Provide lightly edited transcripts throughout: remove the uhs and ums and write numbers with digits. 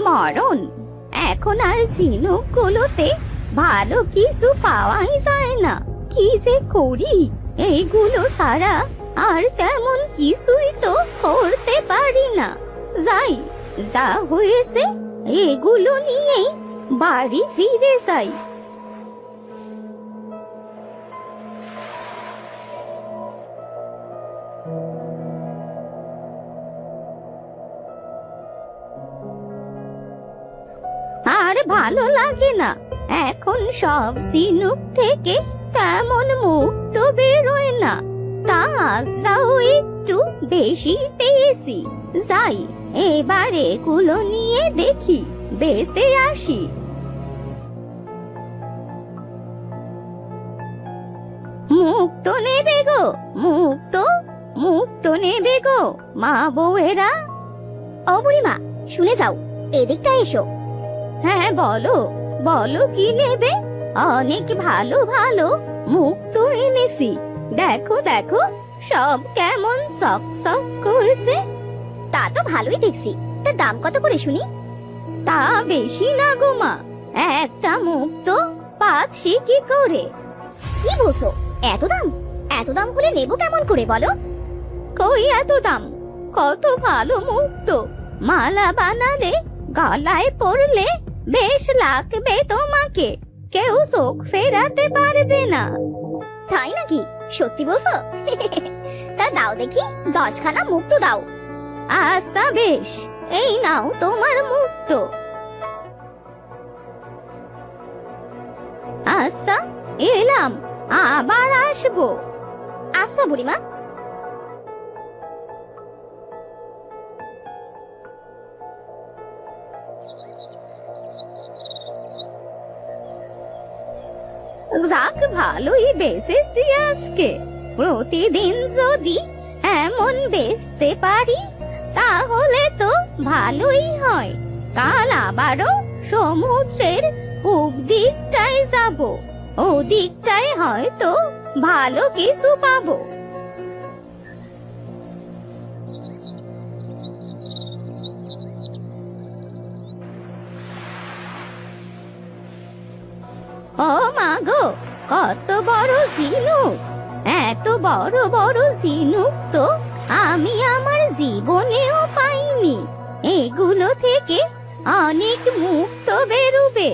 মরণ। এখন আর ঝিনুক গুলোতে ভালো কিছু পাওয়াই যায় না। কি যে করি, এইগুলো ছাড়া আর তেমন কিছুই তো করতে পারি না। যাই, যা হয়েছে এগুলো নিয়েই বাড়ি ফিরে যাই। আর ভালো লাগে না, এখন সব ঝিনুক থেকে তেমন মুক্ত বেরোয় না। তা আজও একটু বেশি পেয়েছি। যাই, এবার এগুলো নিয়ে দেখি বেঁচে আসি। মুক্ত নেবে গো, মুক্ত, মুক্ত নেবে গো মা বউয়েরা। ও বুড়িমা, শুনে যাও, এদিকটা এসো। হ্যাঁ বলো, বলো কি নেবে? অনেক ভালো ভালো মুক্তো এনেছি। দেখো দেখো, সব কেমন চকচক করছে। তা তো ভালোই দেখছি, তা দাম কত করে শুনি? তা বেশি না গো মা, একটা মুক্তো 5 সিকি করে। কি বলছো, এত দাম? এত দাম হলে নেবো কেমন করে বলো? কই এত দাম, কত ভালো মুক্তো। মালা বানালে, গলায় পরলে বেশ লাগবে তোমাকে, কেউ চোখ ফেরাতে পারবে না। তাই নাকি? সত্যি বলছো? তা দাও দেখি, 10খানা মুক্তো দাও। আচ্ছা বেশ, এই নাও তোমার মুক্তো। আচ্ছা, এলাম, আবার আসবো। আচ্ছা বুড়িমা। যাক, ভালোই বেঁচেছি আজকে। প্রতিদিন যদি এমন বেচতে পারি তাহলে তো ভালোই হয়। কাল আবারও সমুদ্রের পূব দিকটায় যাব, ওদিকটায় হয়তো ভালো কিছু পাবো। ও মা গো, কত বড় ঝিনুক! এত বড় বড় ঝিনুক তো আমি আমার জীবনেও পাইনি। এগুলো থেকে অনেক মুক্ত বেরোবে,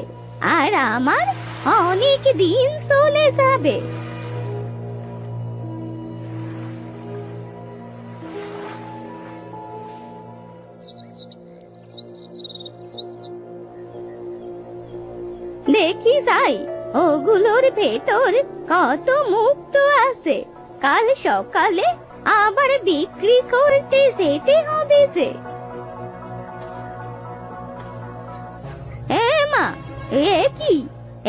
আর আমার অনেক দিন চলে যাবে। দেখি যাই, ওগুলোর ভেতর কত মুক্ত আছে। কাল সকালে আবার বিক্রি করতে যেতে হবে যে। মা, এ কি,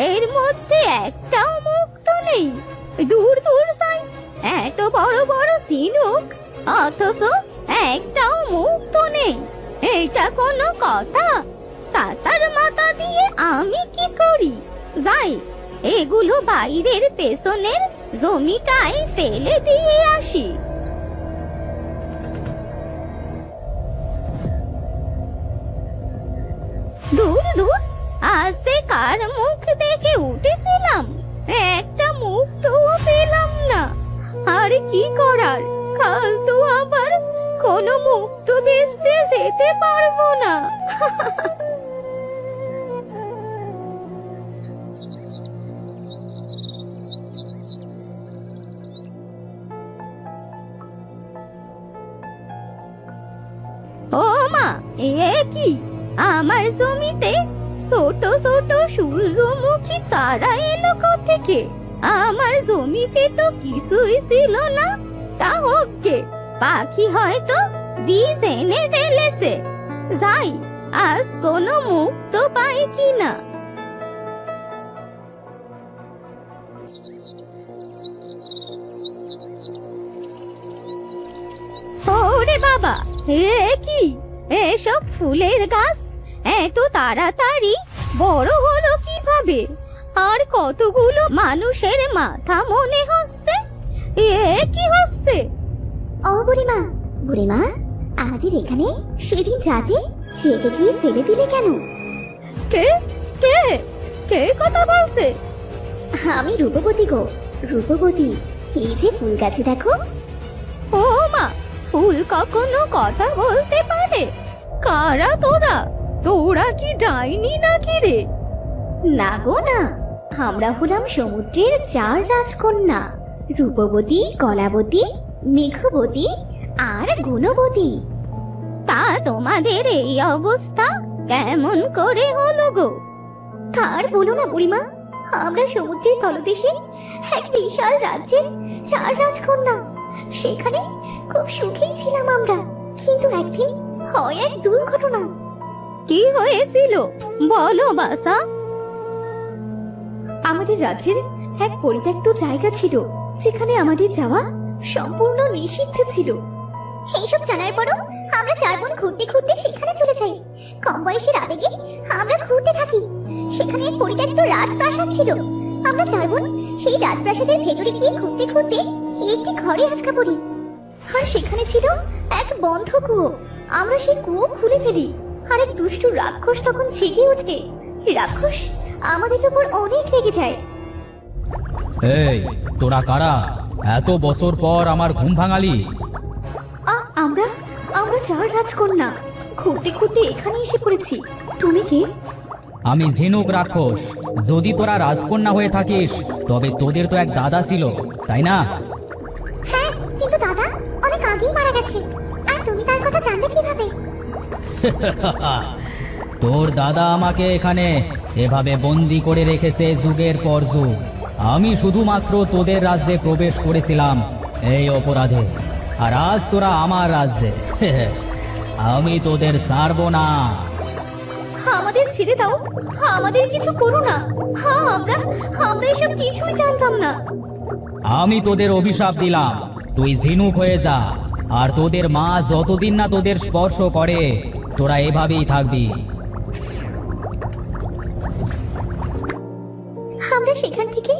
এর মধ্যে একটাও মুক্ত নেই। দূর দূর যাই, এত বড় বড় ঝিনুক অথচ একটাও মুক্ত নেই। এটা কোনো কথা? সাতার মাথা দিয়ে আমি কি করি? যাই, এগুলো বাইরের পেছনের জমিটায় ফেলে দিয়ে আসি। দূর দূর, আজকে কার মুখ দেখে উঠেছিলাম, একটা মুক্তও পেলাম না। আর কি করার, কাল তো আবার কোনো মুক্ত বেচতে যেতে পারবো না। ও মা, এ কি, আমার জমিতে ছোট ছোট সূর্যমুখী চারা এলো কোত্থেকে? আমার জমিতে তো কিছুই ছিল না। তা হোক গে, পাখি হয়তো বীজ এনে ফেলেছে। যাই, আজ কোনো মুক্ত পাই কিনা। ওরে বাবা, এ কি, এসব ফুলের গাছ এত তাড়াতাড়ি বড় হলো কিভাবে? আর কতগুলো মানুষের মাথা মনে হচ্ছে। এ কি হচ্ছে? ও বুড়িমা, বুড়িমা, আমাদের এখানে সেদিন রাতে রেখে গিয়ে ফেলে দিলে কেন? কে কে কে কথা বলছে? আমি রূপবতী গো, রূপবতী। এই যে ফুল গাছে দেখো। ও মা, ফুল কখনো কথা বলতে পারে? কারা তোরা? তোরা কি ডাইনি নাকি রে? না গো না, আমরা হলাম সমুদ্রের 4 রাজকন্যা, রূপবতী, কলাবতী, মেঘবতী আর গুণবতী। তা তোমাদের এই অবস্থা কেমন করে হলো গো? তার বলো না বুড়িমা, আমরা সমুদ্রের তলদেশে এক বিশাল রাজ্যের 4 রাজকন্যা। সেখানে খুব সুখেই ছিলাম আমরা, কিন্তু একদিন হয় এক দুর্ঘটনা। কি হয়েছিল বলো বাসা? আমাদের রাজ্যের এক পরিত্যক্ত জায়গা ছিল, যেখানে আমাদের যাওয়া সম্পূর্ণ নিষিদ্ধ ছিল। এইসব জানার পরও আমরা 4 বোন ঘুরতে ঘুরতে সেখানে চলে যাই। কম বয়সের আবেগে আমরা ঘুরতে থাকি। সেখানে এক পরিত্যক্ত রাজপ্রাসাদ ছিল। আমরা 4 বোন সেই রাজপ্রাসাদের ভেতরে গিয়ে ঘুরতে ঘুরতে একটি ঘরে আটকা পড়ি। আর সেখানে ছিল এক বন্ধ কুয়ো। আমরা সেই কুয়ো খুলে ফেলি, আর এক দুষ্টু রাক্ষস তখন জেগে ওঠে। রাক্ষস আমাদের উপর অনেক রেগে যায়। এই, তোরা কারা? এত বছর পর আমার ঘুম ভাঙালি? আমরা 4 রাজকন্যা ঘুরতে ঘুরতে এখানে এসে পড়েছি। তুমি কে? আমি ঝিনুক রাক্ষস। যদি তোরা রাজকন্যা হয়ে থাকিস তবে তোদের তো এক দাদা ছিল, তাই না? হ্যাঁ, কিন্তু দাদা অনেক আগেই মারা গেছে। আর তুমি তার কথা জানলে কিভাবে? তোর দাদা আমাকে এখানে এভাবে বন্দি করে রেখেছে যুগের পর যুগ। আমি শুধুমাত্র তোদের রাজ্যে প্রবেশ করেছিলাম এই অপরাধে, আর আজ তোরা আমার রাজ্যে। আমি তোদের ছাড়বো না। আমাদের ছেড়ে দাও, আমাদের কিছু করো না। হ্যাঁ, আমরা এসব কিছুই জানতাম না। আমি তোদের অভিশাপ দিলাম, তুই ঝিনুক হয়ে যা। আর তোদের মা যতদিন না তোদের স্পর্শ করে তোরা এভাবেই থাকবি। আমরা সেখান থেকে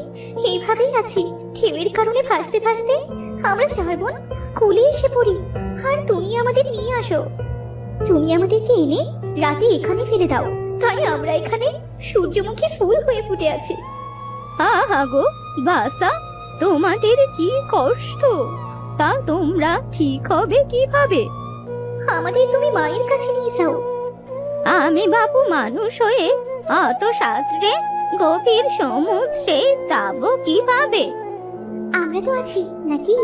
এইভাবেই আছি। ঢেউয়ের কারণে ভাসতে ভাসতে আমরা 4 বোন কুলে এসে পড়ি। আর তুমি আমাদের নিয়ে আসো। তুমি আমাদেরকে এনে রাতে এখানে ফেলে দাও। তাই আমরা এখানে সূর্যমুখী ফুল হয়ে ফুটে আছি। আহা গো বাসা, তোমাদের কি কষ্ট! তা তোমরা ঠিক হবে কিভাবে? আমাদের তুমি মায়ের কাছে নিয়ে যাও। আমি বাবু মানুষ হয়ে অত সাঁতরে গভীর সমুদ্রে যাব কিভাবে? আমরা তো আছি নাকি?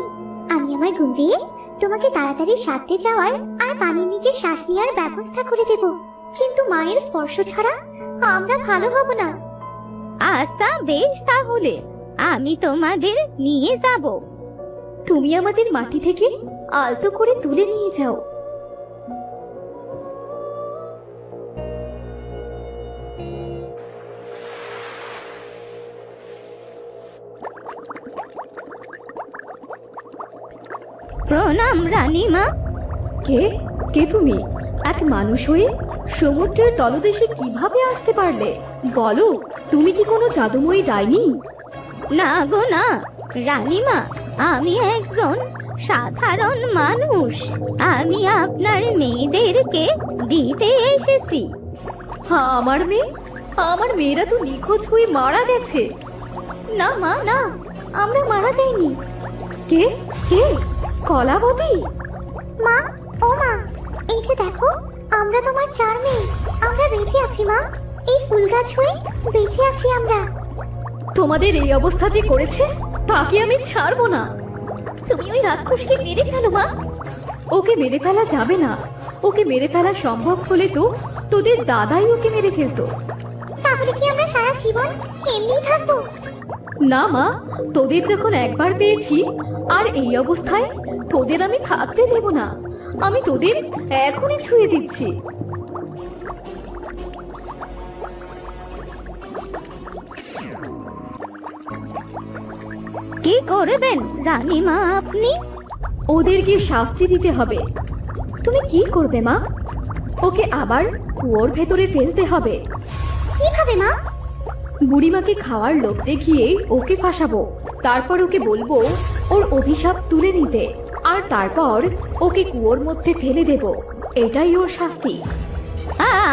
আমি আমার গুণ দিয়ে তোমাকে তাড়াতাড়ি সাঁতরে যাওয়ার আর পানির নিচে শ্বাস নেওয়ার ব্যবস্থা করে দেব। কিন্তু মায়ের স্পর্শ ছাড়া আমরা ভালো হব না। আচ্ছা বেশ, তাহলে আমি তোমাদের নিয়ে যাব। তুমি আমাদের মাটি থেকে আলতো করে তুলে নিয়ে যাও। প্রণাম রানীমা। কে কে তুমি? এক মানুষ হয়ে সমুদ্রের তলদেশে কিভাবে আসতে পারলে? বলো, তুমি কি কোনো জাদুময়ী ডাইনি? না গো না রানীমা, আমি একজন সাধারণ মানুষ। আমি আপনার মেয়েদেরকে দিতে এসেছি। হ্যাঁ, আমার মেয়েরা তো নিখোঁজ হয়ে মারা গেছে। না মা, না, আমরা মারা যাইনি। কে কে কলাবতী? মা, ও মা, এই যে দেখো, আমরা তোমার 4 মেয়ে। আমরা বেঁচে আছি মা। এই ফুল গাছ হয়ে বেঁচে আছি আমরা। তোমাদের এই অবস্থা যে করেছে তাকে আমি ছাড়বো না। তুমি ওই রাক্ষসকে মেরে ফেলো মা। ওকে মেরে ফেলা যাবে না। ওকে মেরে ফেলা সম্ভব হলে তো তোদের দাদাই ওকে মেরে ফেলতো। তাহলে কি আমরা সারা জীবন এমনিই থাকবো? না মা, তোদের যখন একবার পেয়েছি আর এই অবস্থায় তোদের আমি থাকতে দেব না। আমি তোদের এখনই ছুঁয়ে দিচ্ছি। কি করবেন রানীমা আপনি? ওদেরকে শাস্তি দিতে হবে। তুমি কি করবে মা? ওকে আবার কুয়োর ভেতরে ফেলতে হবে। কিভাবে মা? বুড়িমাকে খাওয়ার লোভ দেখিয়ে ওকে ফাঁসাবো। তারপর ওকে বলবো ওর অভিশাপ তুলে নিতে, আর তারপর ওকে কুয়োর মধ্যে ফেলে দেব। এটাই ওর শাস্তি।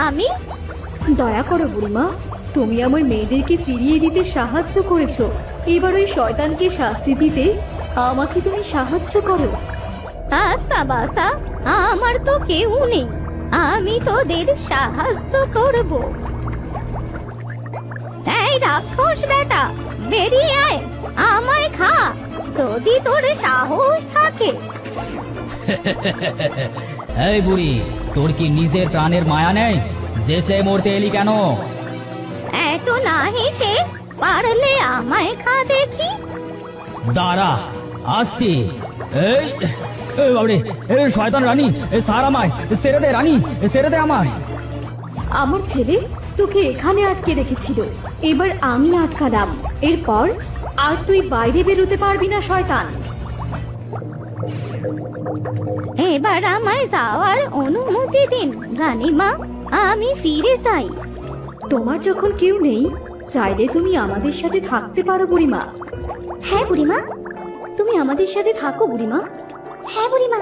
আমি দয়া করো বুড়িমা, তুমি আমার মেয়েদেরকে ফিরিয়ে দিতে সাহায্য করেছো, এবার ওই শয়তানকে শাস্তি দিতে আমাকে তুমি সাহায্য করো। আচ্ছা বাসা, আমার তো কেউ নেই, আমি তোদের সাহায্য করব। এই রাক্ষস বেটা, বেরিয়ে আয়, আমায় খা যদি তোর সাহস থাকে। এই বুড়ি, তোর কি নিজের প্রাণের মায়া নেই? যে সে মরতে এলি কেন? এত না হেসে পারলে আমায় খা দেখি। দাঁড়া, আসছি। এই এই বাবরে, এই শয়তান রানী, সার আমায় ছেড়ে দে রানী, ছেড়ে দে আমায়। আমার ছেলে তোকে এখানে আটকে রেখেছিল, এবার আমি আটকালাম। এরপর আর তুই বাইরে বেরোতে পারবি না শয়তান। এবার আমায় যাওয়ার অনুমতি দিন রানীমা, আমি ফিরে যাই। তোমার যখন কেউ নেই, চাইলে তুমি আমাদের সাথে থাকতে পারো বুড়িমা। হ্যাঁ বুড়িমা। তুমি আমাদের সাথে থাকো বুড়িমা। হ্যাঁ বুড়িমা।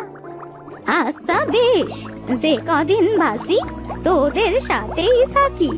আচ্ছা বেশ, যে কদিন বাসি তোদের সাথেই থাকি।